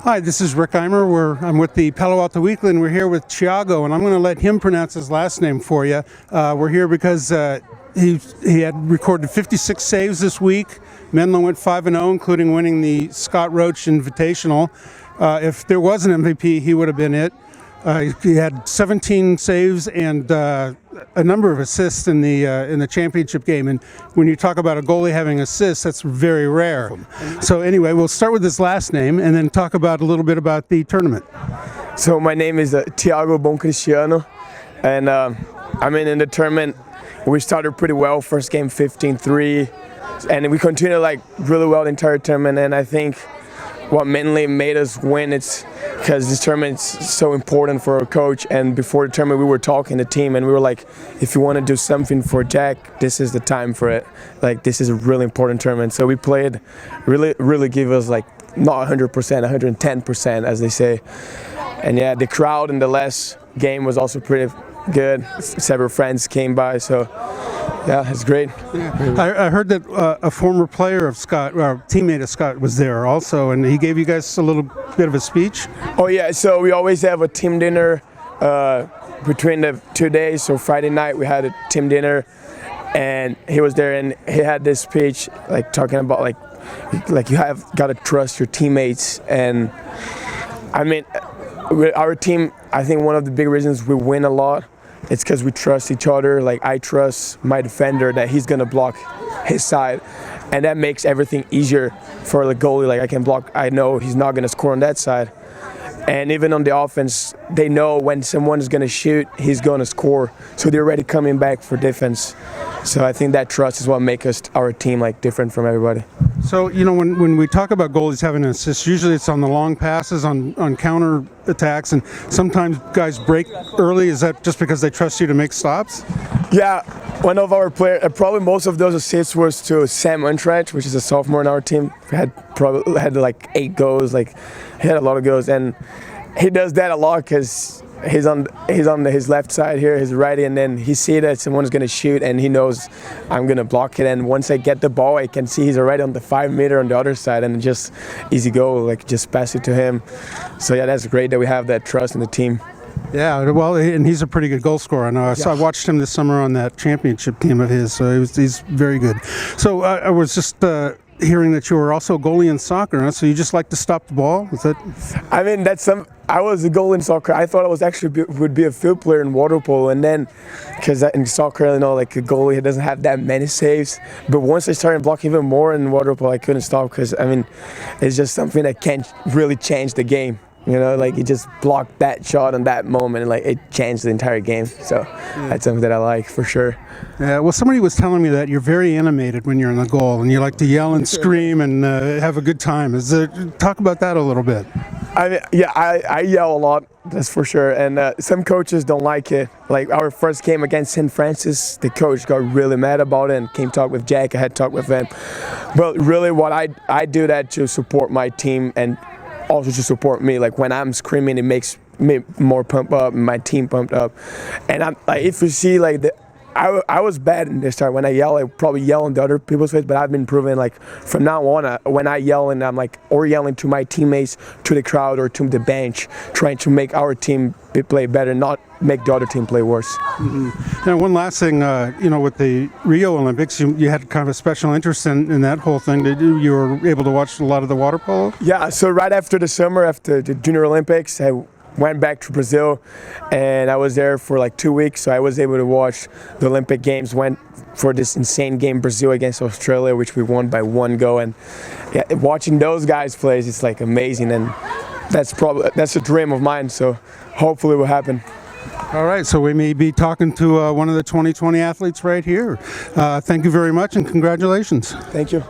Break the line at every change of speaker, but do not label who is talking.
Hi, this is Rick Eimer. I'm with the Palo Alto Weekly, and we're here with Tiago, and I'm going to let him pronounce his last name for you. We're here because he had recorded 56 saves this week. Menlo went 5-0, including winning the Scott Roach Invitational. If there was an MVP, he would have been it. He had 17 saves and a number of assists in the championship game. And when you talk about a goalie having assists, that's very rare. So anyway, we'll start with his last name and then talk about a little bit about the tournament.
So my name is Tiago Bonchristiano, and in the tournament. We started pretty well. First game 15-3, and we continued really well the entire tournament. And I think what mainly made us win, it's because this tournament is so important for our coach. And before the tournament, we were talking the team, and we were like, if you want to do something for Jack, this is the time for it. This is a really important tournament. So we played, really give us not 100%, 110%, as they say. And yeah, the crowd in the last game was also pretty good. Several friends came by, so yeah, it's great.
Yeah. I heard that a former player of Scott, or teammate of Scott, was there also, and he gave you guys a little bit of a speech.
Oh yeah, so we always have a team dinner between the 2 days. So Friday night we had a team dinner, and he was there, and he had this speech talking about you have got to trust your teammates. And our team, I think one of the big reasons we win a lot, it's because we trust each other. I trust my defender that he's going to block his side, and that makes everything easier for the goalie. I can block, I know he's not going to score on that side. And even on the offense, they know when someone is going to shoot, he's going to score. So they're already coming back for defense. So I think that trust is what makes our team different from everybody.
So, when we talk about goalies having an assist, usually it's on the long passes, on counter attacks, and sometimes guys break early. Is that just because they trust you to make stops?
Yeah, one of our players, probably most of those assists was to Sept, which is a sophomore in our team. He had 8 goals. He had a lot of goals, and he does that a lot because he's on his left side here, his righty, and then he sees that someone's going to shoot, and he knows I'm going to block it. And once I get the ball, I can see he's already on the 5 meter on the other side, and just easy goal, just pass it to him. So yeah, that's great that we have that trust in the team.
Yeah, well, and he's a pretty good goal scorer. I know. So I watched him this summer on that championship team of his, so he's very good. So I was just hearing that you were also a goalie in soccer, huh? So you just like to stop the ball? Is that?
I was a goalie in soccer. I thought I was would be a field player in water polo, and then because in soccer, a goalie doesn't have that many saves. But once I started blocking even more in water polo, I couldn't stop because it's just something that can't really change the game. You just blocked that shot in that moment, and it changed the entire game. So that's something that I like for sure.
Yeah, well, somebody was telling me that you're very animated when you're in the goal, and you like to yell and scream and have a good time. Talk about that a little bit.
I yell a lot, that's for sure. And some coaches don't like it. Our first game against St. Francis, the coach got really mad about it and came talk with Jack. I had talk with him. But really, what I do that to support my team and also to support me. When I'm screaming, it makes me more pumped up, and my team pumped up. And if you see I was bad in this time. When I yell, I probably yell in the other people's face, but I've been proving from now on, when I yell, and I'm or yelling to my teammates, to the crowd, or to the bench, trying to make our team play better, not make the other team play worse.
Mm-hmm. Now, one last thing, with the Rio Olympics, you had kind of a special interest in that whole thing. You were able to watch a lot of the water polo?
Yeah, so right after the summer, after the Junior Olympics, I went back to Brazil, and I was there for 2 weeks, so I was able to watch the Olympic Games. Went for this insane game, Brazil against Australia, which we won by 1 goal. And yeah, watching those guys play, it's amazing, and that's a dream of mine. So hopefully it will happen.
All right, so we may be talking to one of the 2020 athletes right here. Thank you very much, and congratulations.
Thank you.